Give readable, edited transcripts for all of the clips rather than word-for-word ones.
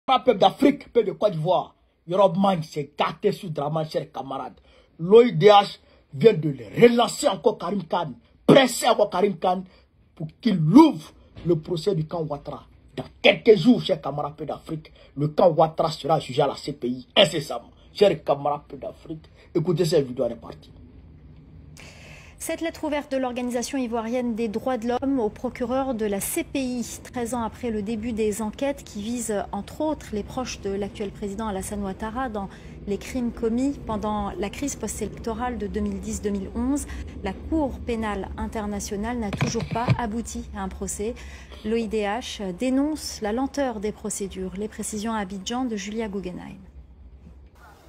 Peuple d'Afrique, peuple de Côte d'Ivoire, Yorobman s'est gâté sur Draman, chers camarades. L'OIDH vient de le relancer encore Karim Khan, presser encore Karim Khan pour qu'il ouvre le procès du camp Ouattara. Dans quelques jours, chers camarades peuple d'Afrique, le camp Ouattara sera jugé à la CPI incessamment. Chers camarades peuple d'Afrique, écoutez cette vidéo, elle est partie. Cette lettre ouverte de l'Organisation ivoirienne des droits de l'homme au procureur de la CPI, 13 ans après le début des enquêtes qui visent entre autres les proches de l'actuel président Alassane Ouattara dans les crimes commis pendant la crise post-électorale de 2010-2011. La Cour pénale internationale n'a toujours pas abouti à un procès. L'OIDH dénonce la lenteur des procédures. Les précisions à Abidjan de Julia Guggenheim.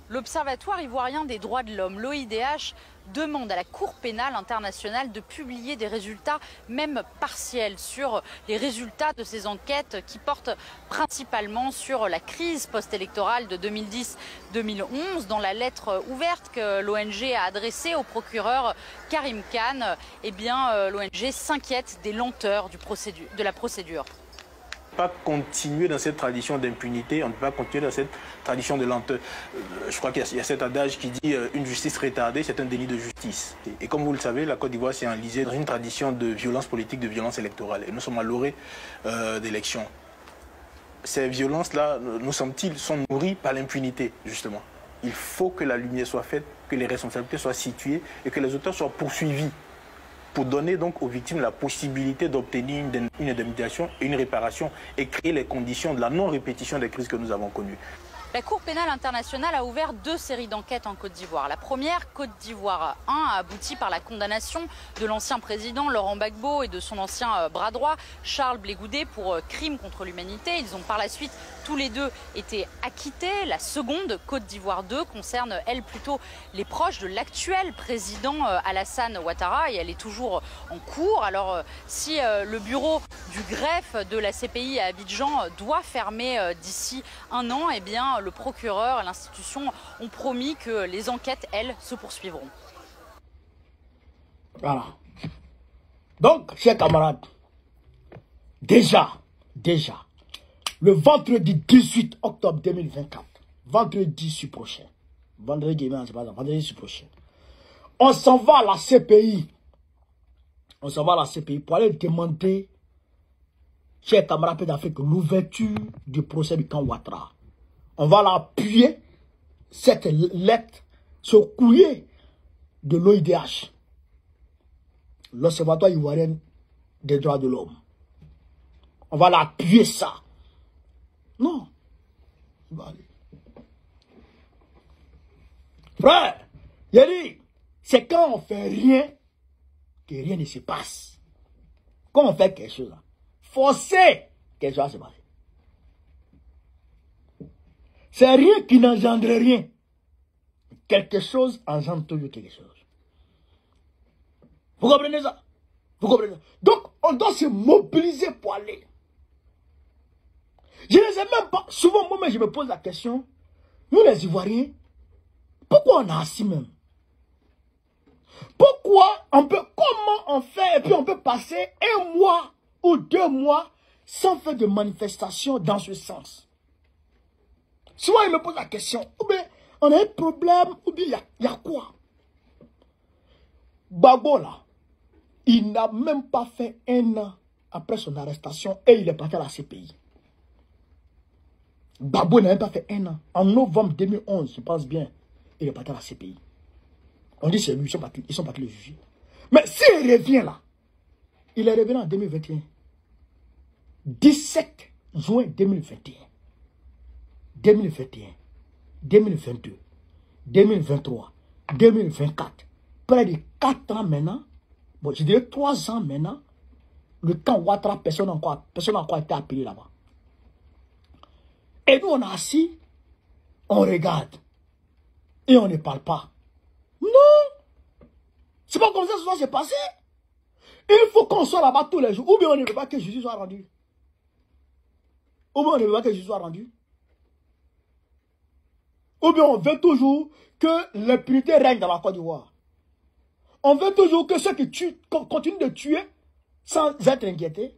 L'Observatoire ivoirien des droits de l'homme, l'OIDH, demande à la Cour pénale internationale de publier des résultats, même partiels, sur les résultats de ces enquêtes qui portent principalement sur la crise post-électorale de 2010-2011. Dans la lettre ouverte que l'ONG a adressée au procureur Karim Khan, eh bien, l'ONG s'inquiète des lenteurs de la procédure. On ne peut pas continuer dans cette tradition d'impunité, on ne peut pas continuer dans cette tradition de lenteur. Je crois qu'il y a cet adage qui dit une justice retardée, c'est un délit de justice. Et comme vous le savez, la Côte d'Ivoire s'est enlisée dans une tradition de violence politique, de violence électorale. Et nous sommes à l'orée d'élections. Ces violences-là, nous semble-t-il, sont nourries par l'impunité, justement. Il faut que la lumière soit faite, que les responsabilités soient situées et que les auteurs soient poursuivis, pour donner donc aux victimes la possibilité d'obtenir une indemnisation et une réparation et créer les conditions de la non-répétition des crises que nous avons connues. La Cour pénale internationale a ouvert 2 séries d'enquêtes en Côte d'Ivoire. La première, Côte d'Ivoire 1, a abouti par la condamnation de l'ancien président Laurent Gbagbo et de son ancien bras droit Charles Blé Goudé pour crimes contre l'humanité. Ils ont par la suite tous les deux été acquittés. La seconde, Côte d'Ivoire 2, concerne elle plutôt les proches de l'actuel président Alassane Ouattara et elle est toujours en cours. Alors si le bureau du greffe de la CPI à Abidjan doit fermer d'ici un an, eh bien le procureur et l'institution ont promis que les enquêtes, elles, se poursuivront. Voilà. Donc, chers camarades, déjà, le vendredi 18 octobre 2024, vendredi prochain, on s'en va à la CPI. On s'en va à la CPI pour aller demander, chers camarades d'Afrique, l'ouverture du procès du camp Ouattara. On va l'appuyer, cette lettre, ce courrier de l'OIDH, l'Observatoire ivoirien des droits de l'homme. On va l'appuyer ça. Non. Frère, il a dit, c'est quand on fait rien que rien ne se passe. Quand on fait quelque chose, forcer quelque chose à se passer. C'est rien qui n'engendre rien. Quelque chose engendre toujours quelque chose. Vous comprenez ça? Vous comprenez? Donc, on doit se mobiliser pour aller. Je ne sais même pas. Souvent, moi, je me pose la question. Nous, les Ivoiriens, pourquoi on a assis même? Pourquoi on peut, comment on fait, et puis on peut passer 1 mois ou 2 mois sans faire de manifestation dans ce sens? Souvent, il me pose la question, ou bien on a un problème, ou bien il y a quoi? Gbagbo, là, il n'a même pas fait 1 an après son arrestation et il est parti à la CPI. Gbagbo n'a même pas fait 1 an. En novembre 2011, je pense bien, il est parti à la CPI. On dit c'est lui, ils sont partis le juger. Mais s'il revient là, il est revenu en 2021. 17 juin 2021. 2021, 2022, 2023, 2024, près de 4 ans maintenant, bon, je dirais 3 ans maintenant, le camp Ouattara, personne n'a encore été appelé là-bas. Et nous, on est assis, on regarde, et on ne parle pas. Non! C'est pas comme ça que ça va se passer. Il faut qu'on soit là-bas tous les jours, ou bien on ne veut pas que Jésus soit rendu. Ou bien on ne veut pas que Jésus soit rendu. Ou bien on veut toujours que l'impunité règne dans la Côte d'Ivoire. On veut toujours que ceux qui tuent continuent de tuer sans être inquiétés.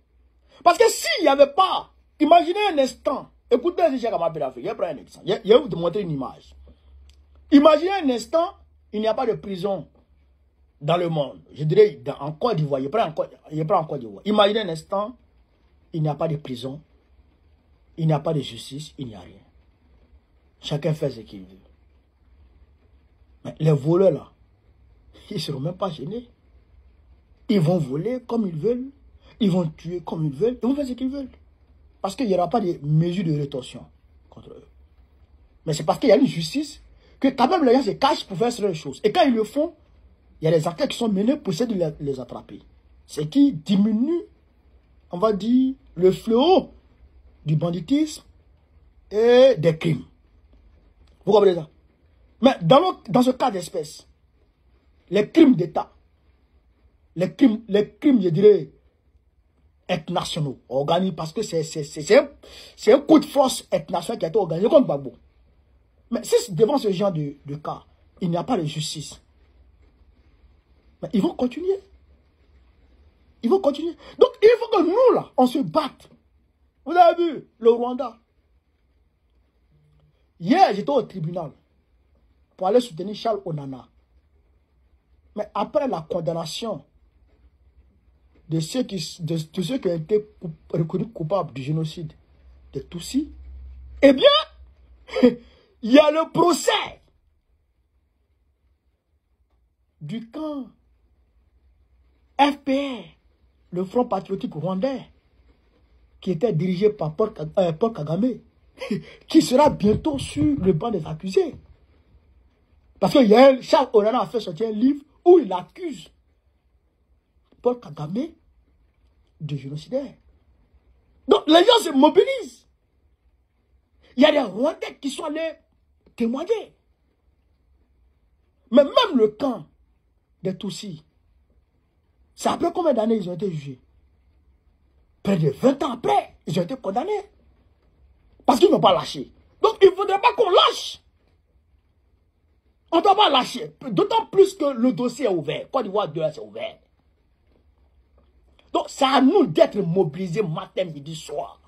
Parce que s'il n'y avait pas, imaginez un instant, Écoutez, si j'ai Kamara L'Afrique, je prends un exemple. Je vais vous montrer une image. Imaginez un instant, il n'y a pas de prison dans le monde. Je dirais en Côte d'Ivoire. Je prends en Côte d'Ivoire. Imaginez un instant, il n'y a pas de prison, il n'y a pas de justice, il n'y a rien. Chacun fait ce qu'il veut. Mais les voleurs là, ils ne seront même pas gênés. Ils vont voler comme ils veulent. Ils vont tuer comme ils veulent. Ils vont faire ce qu'ils veulent. Parce qu'il n'y aura pas de mesures de rétorsion contre eux. Mais c'est parce qu'il y a une justice que quand même les gens se cachent pour faire ces choses. Et quand ils le font, il y a des enquêtes qui sont menées pour essayer de les attraper. Ce qui diminue, on va dire, le fléau du banditisme et des crimes. Vous comprenez ça? Mais dans ce cas d'espèce, les crimes d'État, les crimes, je dirais, internationaux, organisés, parce que c'est un coup de force international qui a été organisé contre Gbagbo. Mais si devant ce genre de cas, il n'y a pas de justice, mais ils vont continuer. Ils vont continuer. Donc il faut que nous, là, on se batte. Vous avez vu le Rwanda. Hier, j'étais au tribunal pour aller soutenir Charles Onana. Mais après la condamnation de ceux qui ont été reconnus coupables du génocide de Tutsis, eh bien, il y a le procès du camp FPR, le Front Patriotique Rwandais, qui était dirigé par Paul Kagame, qui sera bientôt sur le banc des accusés. Parce que Charles Onana a fait sortir un livre où il accuse Paul Kagame de génocidaire. Donc les gens se mobilisent. Il y a des Rwandais qui sont allés témoigner. Mais même le camp des Tutsis, c'est après combien d'années ils ont été jugés? Près de 20 ans après, ils ont été condamnés. Parce qu'ils n'ont pas lâché. Donc il ne faudrait pas qu'on lâche. On ne doit pas lâcher. D'autant plus que le dossier est ouvert. Côte d'Ivoire 2, c'est ouvert. Donc c'est à nous d'être mobilisés matin, midi, soir.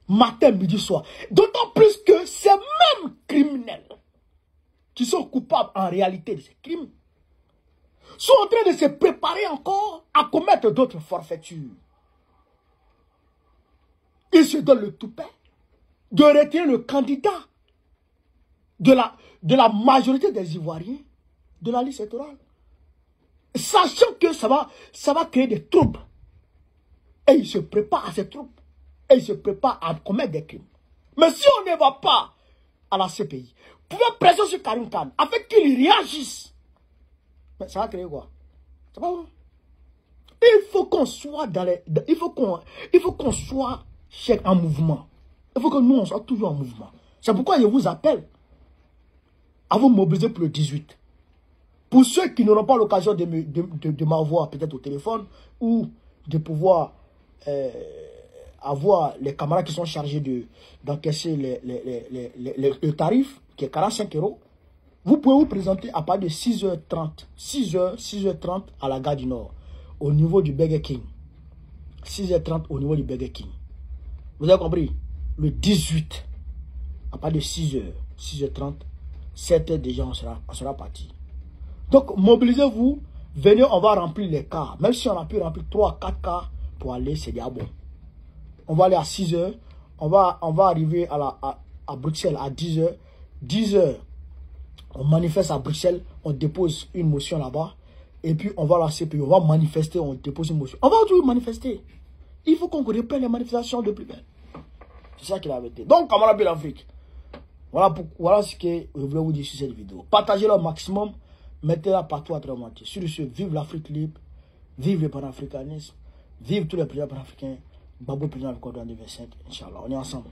Matin, midi, soir. D'autant plus que ces mêmes criminels qui sont coupables en réalité de ces crimes sont en train de se préparer encore à commettre d'autres forfaitures. Ils se donnent le toupet de retirer le candidat de la majorité des Ivoiriens de la liste électorale. Sachant que ça va créer des troubles. Et ils se préparent à ces troubles. Et ils se préparent à commettre des crimes. Mais si on ne va pas à la CPI, pour faire pression sur Karim Khan, afin qu'il réagisse, mais ça va créer quoi? Ça va où? Il faut qu'on soit dans les... Il faut qu'on soit en mouvement. Il faut que nous, on soit toujours en mouvement. C'est pourquoi je vous appelle à vous mobiliser pour le 18. Pour ceux qui n'auront pas l'occasion de m'avoir peut-être au téléphone ou de pouvoir avoir les camarades qui sont chargés d'encaisser le tarif, qui est 45 €, vous pouvez vous présenter à partir de 6h30. 6h30 à la gare du Nord, au niveau du Burger King. 6h30 au niveau du Burger King. Vous avez compris? Le 18, à partir de 6h30, 7h déjà, on sera parti. Donc, mobilisez-vous, venez, on va remplir les cars. Même si on a pu remplir 3 à 4 cars pour aller, c'est déjà bon. On va aller à 6h, on va arriver à Bruxelles à 10h. 10h, on manifeste à Bruxelles, on dépose une motion là-bas. Et puis, on va à la CPI, on va manifester, on dépose une motion. On va toujours manifester. Il faut qu'on reprenne les manifestations de plus belle. C'est ça qu'il avait été. Donc, camarades de l'Afrique, voilà ce que je voulais vous dire sur cette vidéo. Partagez-la au maximum. Mettez-la partout à travers le monde. Sur ce, vive l'Afrique libre, vive le panafricanisme, vive tous les présidents panafricains, Gbagbo président du Code 2025, Inch'Allah. On est ensemble.